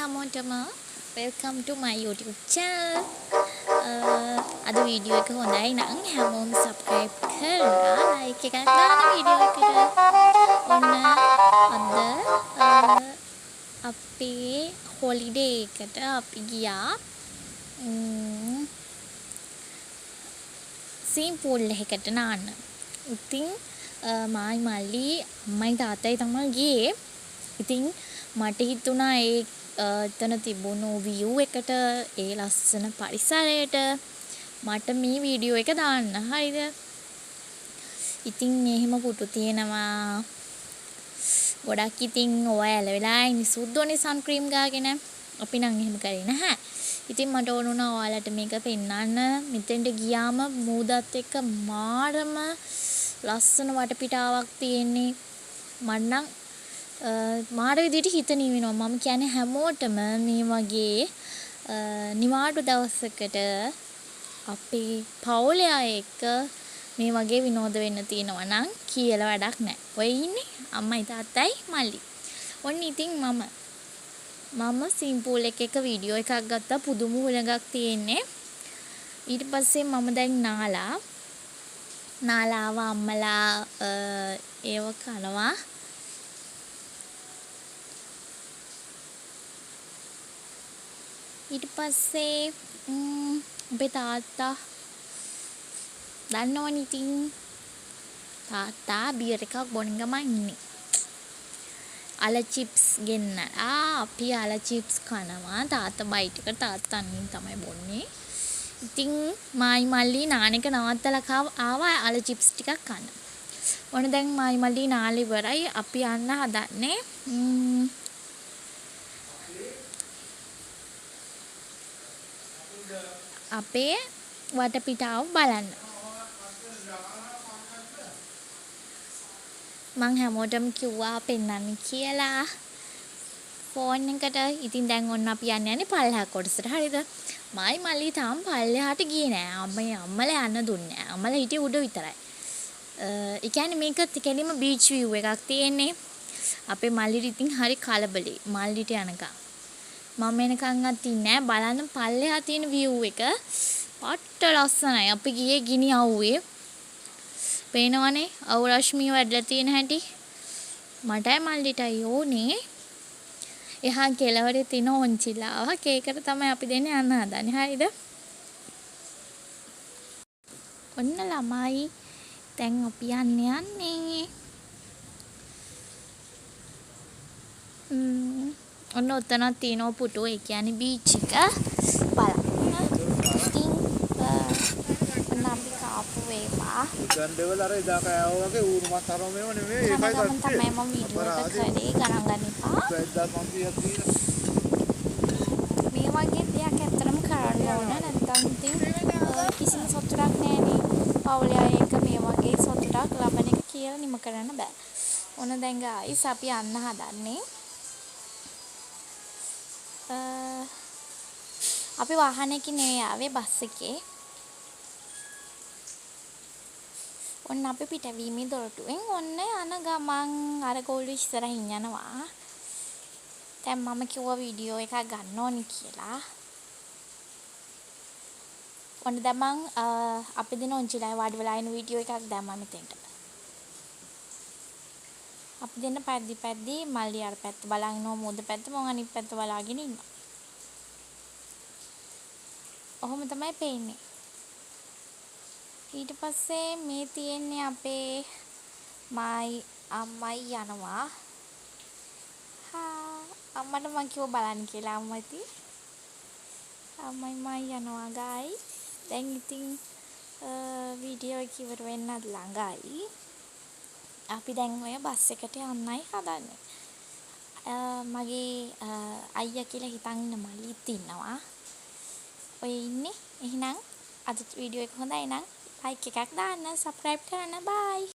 හැමෝටම welcome to my YouTube channel. අද video එක හොඳයි නම් හැමෝම subscribe කරලා like එකක් දාන්න වීඩියෝ එකට. ඔන්න අද අපේ holiday එකට අපි ගියා swimming pool එකකට නාන්න. ඉතින් මායි මල්ලි අම්මයි තාත්තයි තමයි ගියේ. ඉතින් මට හිතුණා ඒ එතන තිබුණු view එකට ඒ ලස්සන පරිසරයට මට මේ වීඩියෝ එක දාන්න. හරිද? ඉතින් මෙහෙම පුටු තියෙනවා. ගොඩක් ඉතින් ඔය ඇලවෙලා ඉන්නේ සුද්දෝනේ sun cream ගාගෙන. අපි නම් එහෙම කරේ නැහැ. ඉතින් මට ඕන වුණා ඔයාලට මේක පෙන්නන්න. මෙතෙන්ට ගියාම මූදත් එක්ක මාරම ලස්සන වටපිටාවක් තියෙන්නේ. මම නම් මාර විදිහට හිත නිවෙනවා. මම කියන්නේ හැමෝටම මේ වගේ නිවාඩු දවසකට අපේ පවුලේ අය එක්ක මේ වගේ විනෝද වෙන්න තියෙනවා නම් කියලා වැඩක් නැහැ. ඔය ඉන්නේ අම්මයි තාත්තයි මල්ලි. ඔන්න ඉතින් මම ස්විම් පූල් එක වීඩියෝ එකක් ගත්තා. පුදුම හුලඟක් තියෙන්නේ. ඊට පස්සේ මම දැන් නාලාව අම්මලා ඒව කනවා. ඊට පස්සේ අපේ තාත්තා දන්නවනේ ඉතින් තාත්තා බියර් එකක් බොන ගමන් ඉන්නේ. අල චිප්ස් ගෙන්නලා අපි අල චිප්ස් කනවා. තාත්තා බයිට් එක තාත්තා අනින් තමයි බොන්නේ. ඉතින් මායි මල්ලි නානෙක නවත්තලා ආවා අල චිප්ස් ටිකක් කන්න. ඕන දැන් මායි මල්ලි නාලි ඉවරයි. අපි යන්න හදන්නේ අපේ වටපිටාව බලන්න. මං හැමෝටම කිව්වා පෙන්නන්න කියලා ෆෝන් එකට. ඉතින් දැන් ඔන්න අපි යන්නේ පල්ලෙහා කොටසට. හරිද? මායි මල්ලි තාම පල්ලෙහාට ගියේ නෑ. අම්මලා යන්න දුන්නේ නෑ. අම්මලා හිටියේ උඩ විතරයි. ඒ කියන්නේ මේක කෙලිම බීච් view එකක් තියෙන්නේ. අපේ මල්ලිට ඉතින් හරි කලබලයි. මල්ලිට යනකම්. මම එනකන්වත් ඉන්නේ නෑ. බලන්න පල්ලෙහා තියෙන view එක. පට්ට ලස්සනයි. අපි ගියේ ගිනි අවුවේ. පේනවනේ අවු රශ්මිය වැඩලා තියෙන හැටි. මටයි මල්ලිටයි ඕනේ. එහා කෙළවරේ තියෙන ඔන්චිලාවක්. ඒකට තමයි අපි දෙන්නේ යන්න හදන්නේ. හරිද? ඔන්න ළමයි දැන් අපි යන්නේ. ඔන්න ඔතනක් තියෙනවා පුටුව. ඒ කියන්නේ බීච් එක. බලන්න. ඉතින් ඔන්න අපි කාපු වේවා. ගන් දෙවල අර එදා කෑවා වගේ ඌරු මස් අරම මේව නෙමෙයි. ඒකයි තමයි මම වීඩියෝ එක කරේ. ගණන් ගන්න එපා. 1500ක් දීලා. මේ වගේ දෙයක් ඇත්තටම කරන්න ඕන. නැත්නම් ඉතින් කිසිම සතුටක් නැහැනේ. පවුලේ අය එක්ක මේ වගේ සතුටක් ලබන එක කියලා නිම කරන්න බෑ. ඕන දැන් ගායිස් අපි යන්න හදන්නේ. අපි වාහනයකින් නෙවෙයි ආවේ බස් එකේ. ඔන්න අපි පිටවීමේ දොරටුවෙන් ඔන්න යන ගමන් අර ගෝල්ඩ් ඉස්සරහින් යනවා. දැන් මම කිව්වා වීඩියෝ එකක් ගන්න ඕනි කියලා. ඔන්න දැන් මං අපි දින ඔන්චිලායි වාඩි වෙලා ඉන්න වීඩියෝ එකක් දැම්මා මෙතෙන්ට. අපි දෙන්න පැද්දි මල්ලි අර පැත්ත බලන් ඉන්නවා මෝද පැත්ත මම අනිත් පැත්ත බලාගෙන ඉන්නවා. ඔහොම තමයි පේන්නේ. ඊට පස්සේ මේ තියෙන්නේ අපේ මායි අම්මයි යනවා. අම්මට මං කිව්වා බලන්න කියලා. අම්මයි මායි යනවා ගායි. දැන් ඉතින් වීඩියෝ එක ඉවර වෙන්නත් ළඟයි. අපි දැන් ඔය බස් එකට යන්නයි හදන්නේ. මගේ අයියා කියලා හිතන් ඉන්න මල්ලිත් ඉන්නවා. ඔය ඉන්නේ. එහෙනම් අද වීඩියෝ එක හොඳයි නම් like එකක් දාන්න, subscribe කරන්න. bye.